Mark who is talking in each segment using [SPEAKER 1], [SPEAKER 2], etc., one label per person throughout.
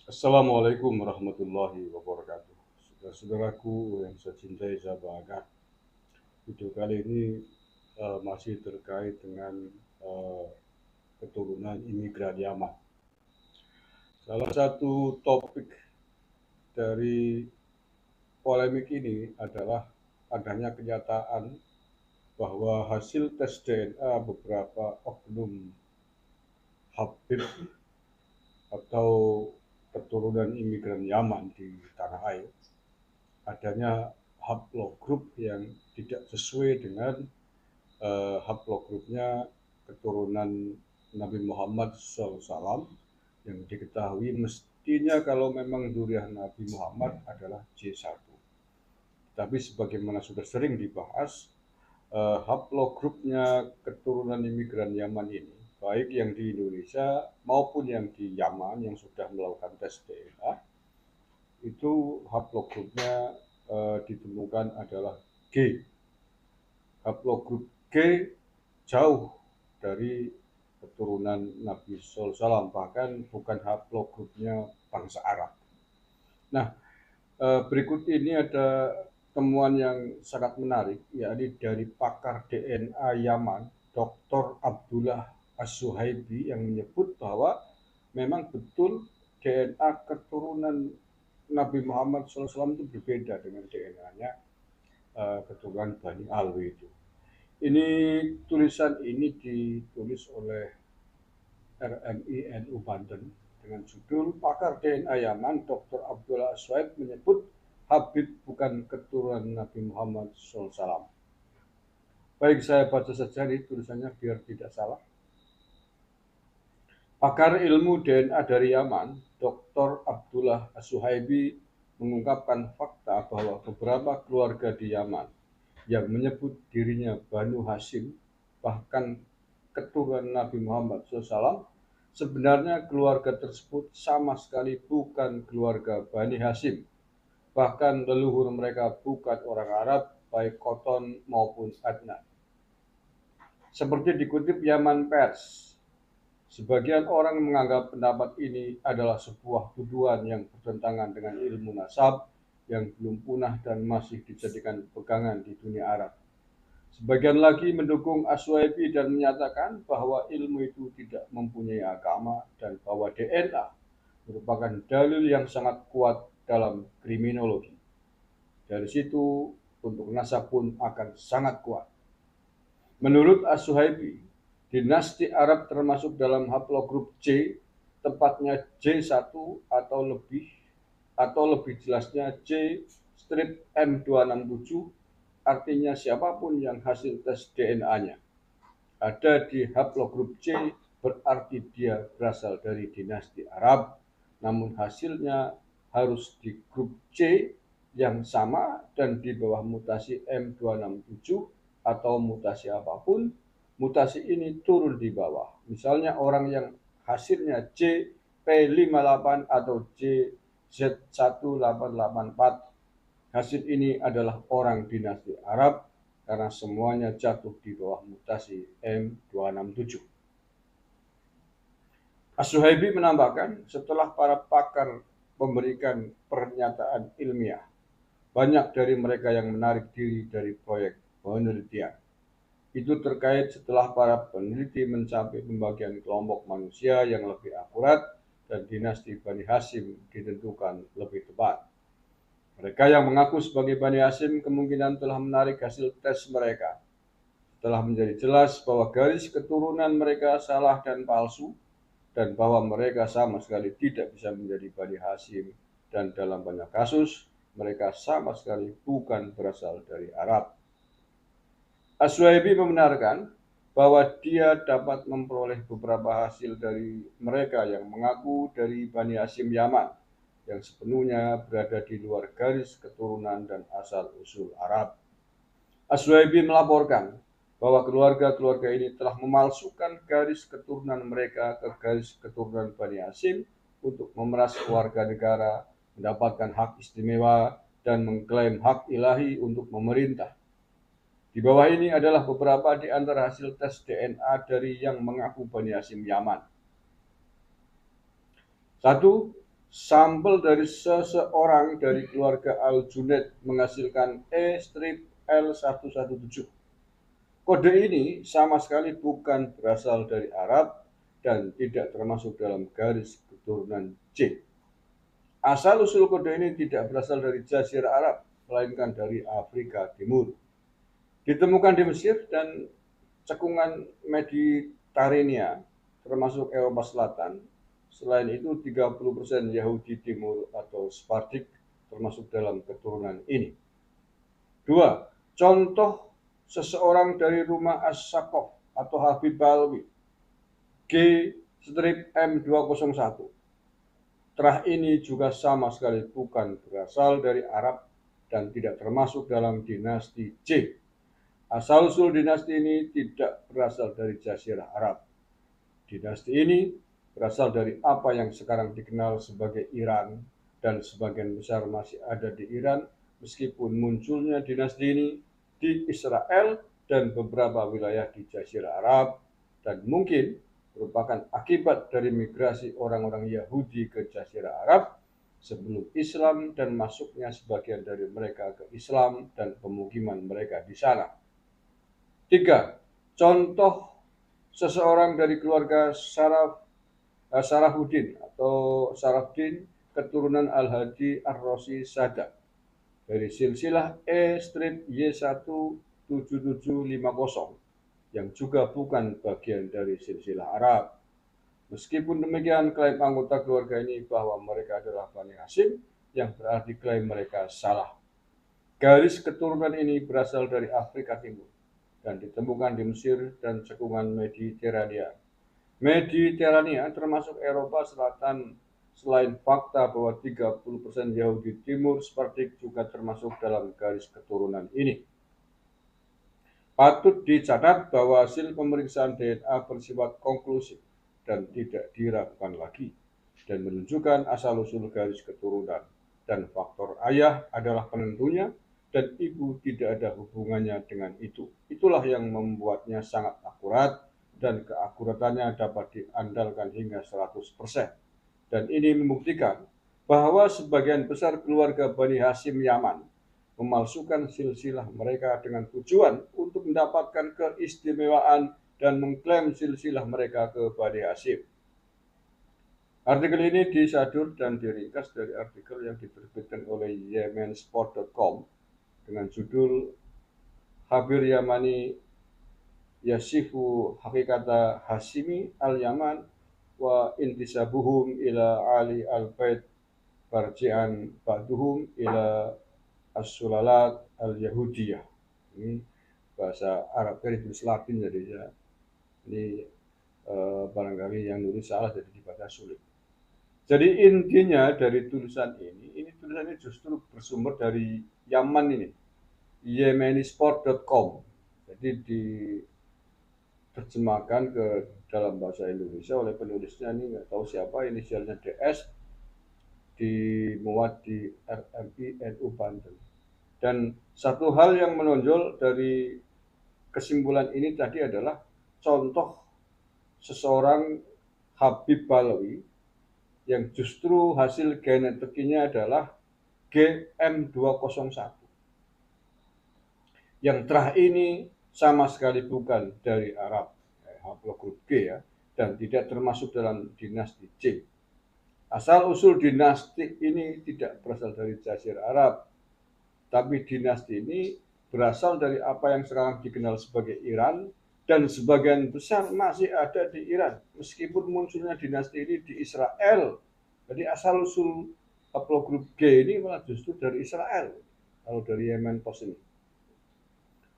[SPEAKER 1] Assalamualaikum warahmatullahi wabarakatuh. Saudara-saudaraku yang saya cintai, saya banggakan. Video kali ini masih terkait dengan eh, keturunan imigran Yaman. Salah satu topik dari polemik ini adalah adanya kenyataan bahwa hasil tes DNA beberapa oknum Habib atau keturunan imigran Yaman di tanah air adanya haplogrup yang tidak sesuai dengan haplogrupnya keturunan Nabi Muhammad SAW yang diketahui mestinya kalau memang durian Nabi Muhammad adalah J1. Tapi sebagaimana sudah sering dibahas, haplogrupnya keturunan imigran Yaman ini, baik yang di Indonesia maupun yang di Yaman yang sudah melakukan tes DNA, itu haplogrupnya ditemukan adalah G. Haplogrup G jauh dari keturunan Nabi SAW, bahkan bukan haplogrupnya bangsa Arab. Nah, berikut ini ada temuan yang sangat menarik, yakni dari pakar DNA Yaman, Dr. Abdullah As-Suhaibi, yang menyebut bahwa memang betul DNA keturunan Nabi Muhammad SAW itu berbeda dengan DNA-nya keturunan Bani Alwi itu. Ini tulisan ini ditulis oleh RMI NU Banten dengan judul Pakar DNA Yaman Dr. Abdullah Aswaib menyebut Habib bukan keturunan Nabi Muhammad SAW. Baik, saya baca saja nih tulisannya biar tidak salah. Pakar ilmu DNA dari Yaman, Dr. Abdullah As-Suhaibi mengungkapkan fakta bahwa beberapa keluarga di Yaman yang menyebut dirinya Banu Hashim, bahkan keturunan Nabi Muhammad SAW, sebenarnya keluarga tersebut sama sekali bukan keluarga Bani Hashim. Bahkan leluhur mereka bukan orang Arab, baik Koton maupun Adnan. Seperti dikutip Yaman Pers, sebagian orang menganggap pendapat ini adalah sebuah tuduhan yang bertentangan dengan ilmu nasab yang belum punah dan masih dijadikan pegangan di dunia Arab. Sebagian lagi mendukung Aswabi dan menyatakan bahwa ilmu itu tidak mempunyai agama dan bahwa DNA merupakan dalil yang sangat kuat dalam kriminologi. Dari situ untuk nasab pun akan sangat kuat. Menurut As-Suhaibi, dinasti Arab termasuk dalam haplogrup C, tepatnya J1 atau lebih jelasnya J strip M267, artinya siapapun yang hasil tes DNA-nya ada di haplogrup C berarti dia berasal dari dinasti Arab, namun hasilnya harus di grup C yang sama dan di bawah mutasi M267 atau mutasi apapun, mutasi ini turun di bawah. Misalnya orang yang hasilnya C P58 atau C Z1884, hasil ini adalah orang dinasti Arab karena semuanya jatuh di bawah mutasi M267. As-Suhaibi menambahkan, setelah para pakar memberikan pernyataan ilmiah, banyak dari mereka yang menarik diri dari proyek penelitian. Itu terkait setelah para peneliti mencapai pembagian kelompok manusia yang lebih akurat dan dinasti Bani Hashim ditentukan lebih tepat. Mereka yang mengaku sebagai Bani Hashim kemungkinan telah menarik hasil tes mereka. Telah menjadi jelas bahwa garis keturunan mereka salah dan palsu, dan bahwa mereka sama sekali tidak bisa menjadi Bani Hashim, dan dalam banyak kasus mereka sama sekali bukan berasal dari Arab. As-Suhaibi membenarkan bahwa dia dapat memperoleh beberapa hasil dari mereka yang mengaku dari Bani Hashim Yaman, yang sepenuhnya berada di luar garis keturunan dan asal-usul Arab. As-Suhaibi melaporkan bahwa keluarga-keluarga ini telah memalsukan garis keturunan mereka ke garis keturunan Bani Hashim untuk memeras warga negara, mendapatkan hak istimewa, dan mengklaim hak ilahi untuk memerintah. Di bawah ini adalah beberapa di antara hasil tes DNA dari yang mengaku Bani Hashim Yaman. 1. Sampel dari seseorang dari keluarga Al-Junaid menghasilkan E-L117. Kode ini sama sekali bukan berasal dari Arab dan tidak termasuk dalam garis keturunan C. Asal-usul kode ini tidak berasal dari Jazirah Arab, melainkan dari Afrika Timur. Ditemukan di Mesir dan cekungan Mediterania, termasuk Eropa Selatan. Selain itu, 30% Yahudi Timur atau Sephardic termasuk dalam keturunan ini. 2. Contoh seseorang dari rumah As-Sakof atau Habib Balwi, G-M201. Terah ini juga sama sekali bukan berasal dari Arab dan tidak termasuk dalam dinasti C. Asal-usul dinasti ini tidak berasal dari Jazirah Arab. Dinasti ini berasal dari apa yang sekarang dikenal sebagai Iran dan sebagian besar masih ada di Iran, meskipun munculnya dinasti ini di Israel dan beberapa wilayah di Jazirah Arab, dan mungkin merupakan akibat dari migrasi orang-orang Yahudi ke Jazirah Arab sebelum Islam dan masuknya sebagian dari mereka ke Islam dan pemukiman mereka di sana. 3. Contoh seseorang dari keluarga Sarafuddin atau Sarafdin keturunan Al-Hadi Ar-Rosi Sada dari silsilah E-Y1750 yang juga bukan bagian dari silsilah Arab. Meskipun demikian, klaim anggota keluarga ini bahwa mereka adalah Bani Hashim, yang berarti klaim mereka salah. Garis keturunan ini berasal dari Afrika Timur dan ditemukan di Mesir dan cekungan Mediterania. Mediterania termasuk Eropa Selatan. Selain fakta bahwa 30% Yahudi Timur Sephardic juga termasuk dalam garis keturunan ini. Patut dicatat bahwa hasil pemeriksaan DNA bersifat konklusif dan tidak diragukan lagi dan menunjukkan asal-usul garis keturunan, dan faktor ayah adalah penentunya dan ibu tidak ada hubungannya dengan itu. Itulah yang membuatnya sangat akurat dan keakuratannya dapat diandalkan hingga 100%. Dan ini membuktikan bahwa sebagian besar keluarga Bani Hashim Yaman memalsukan silsilah mereka dengan tujuan untuk mendapatkan keistimewaan dan mengklaim silsilah mereka ke Bani Hashim. Artikel ini disadur dan diringkas dari artikel yang diterbitkan oleh yemensport.com dengan judul Habir Yamani Yasifu Hakikata Hashimi al-Yaman wa intisabuhum ila Ali al-Bait farji'an ba'duhum ila as-sulalat al-Yahudiyah. Ini bahasa Arab, dari tulis Latin jadi ya. Ini barangkali yang nulis salah jadi dibaca sulit. Jadi intinya dari tulisan ini tulisannya justru bersumber dari Yaman ini, yemenisport.com. Jadi diterjemahkan ke dalam bahasa Indonesia oleh penulisnya, ini nggak tahu siapa, inisialnya DS, dimuat di RMI NU Banten. Dan satu hal yang menonjol dari kesimpulan ini tadi adalah contoh seseorang Habib Balawi yang justru hasil genetiknya adalah GM201. Yang terah ini sama sekali bukan dari Arab, haplogrup G ya, dan tidak termasuk dalam dinasti C. Asal-usul dinasti ini tidak berasal dari Jazirah Arab, tapi dinasti ini berasal dari apa yang sekarang dikenal sebagai Iran, dan sebagian besar masih ada di Iran, meskipun munculnya dinasti ini di Israel. Jadi asal-usul haplogrup G ini malah justru dari Israel, kalau dari Yemen Post ini.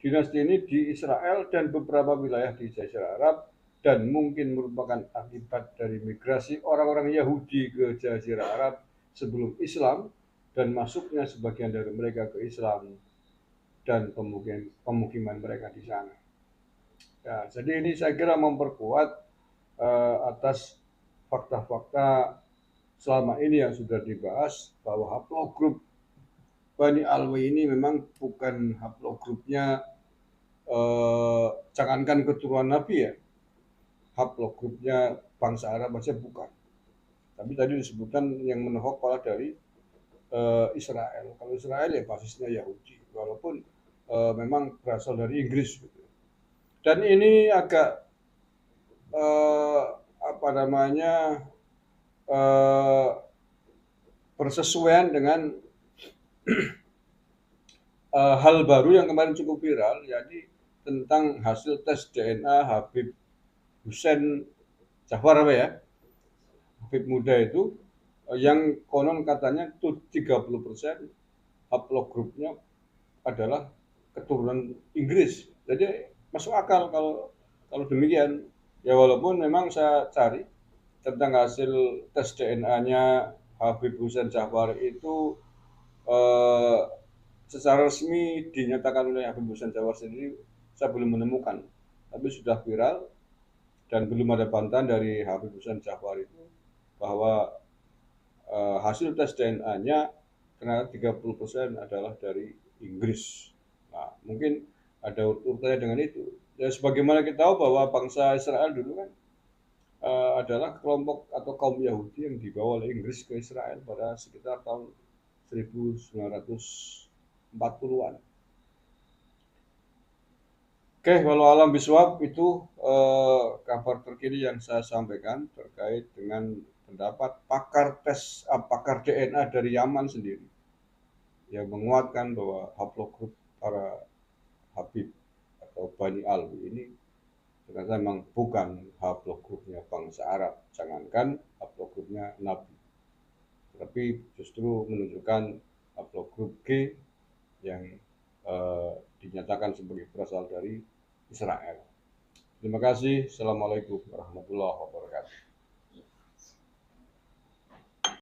[SPEAKER 1] Dinasti ini di Israel dan beberapa wilayah di Jazirah Arab, dan mungkin merupakan akibat dari migrasi orang-orang Yahudi ke Jazirah Arab sebelum Islam dan masuknya sebagian dari mereka ke Islam dan pemukiman mereka di sana. Ya, jadi ini saya kira memperkuat atas fakta-fakta selama ini yang sudah dibahas, bahwa haplogrup Bani Alwi ini memang bukan haplogrupnya jangankan keturunan Nabi ya, haplogrupnya bangsa Arab saja bukan. Tapi tadi disebutkan yang menohok kepala dari Israel. Kalau Israel ya basisnya Yahudi, walaupun memang berasal dari Inggris. Gitu. Dan ini agak apa namanya bersesuaian dengan hal baru yang kemarin cukup viral, jadi tentang hasil tes DNA Habib Hussein Jafar apa ya, Habib muda itu yang konon katanya itu 30% haplogrupnya adalah keturunan Inggris. Jadi masuk akal kalau kalau demikian. Ya walaupun memang saya cari tentang hasil tes DNA-nya Habib Hussein Jafar itu eh, secara resmi dinyatakan oleh Habib Hussein Jafar sendiri saya belum menemukan, tapi sudah viral dan belum ada bantahan dari Habib Hussein Jafar itu bahwa hasil tes DNA-nya ternyata 30% adalah dari Inggris. Nah, mungkin ada urutannya dengan itu. Ya, sebagaimana kita tahu bahwa bangsa Israel dulu kan adalah kelompok atau kaum Yahudi yang dibawa oleh Inggris ke Israel pada sekitar tahun 1940-an. Oke, walau alam biswab itu kabar terkini yang saya sampaikan terkait dengan pendapat pakar DNA dari Yaman sendiri yang menguatkan bahwa haplogrup para Habib atau Bani Alwi ini ternyata memang bukan haplogrupnya bangsa Arab, jangankan haplogrupnya Nabi, tapi justru menunjukkan haplogrup G yang dinyatakan sebagai berasal dari Israel. Terima kasih. Assalamualaikum warahmatullahi wabarakatuh.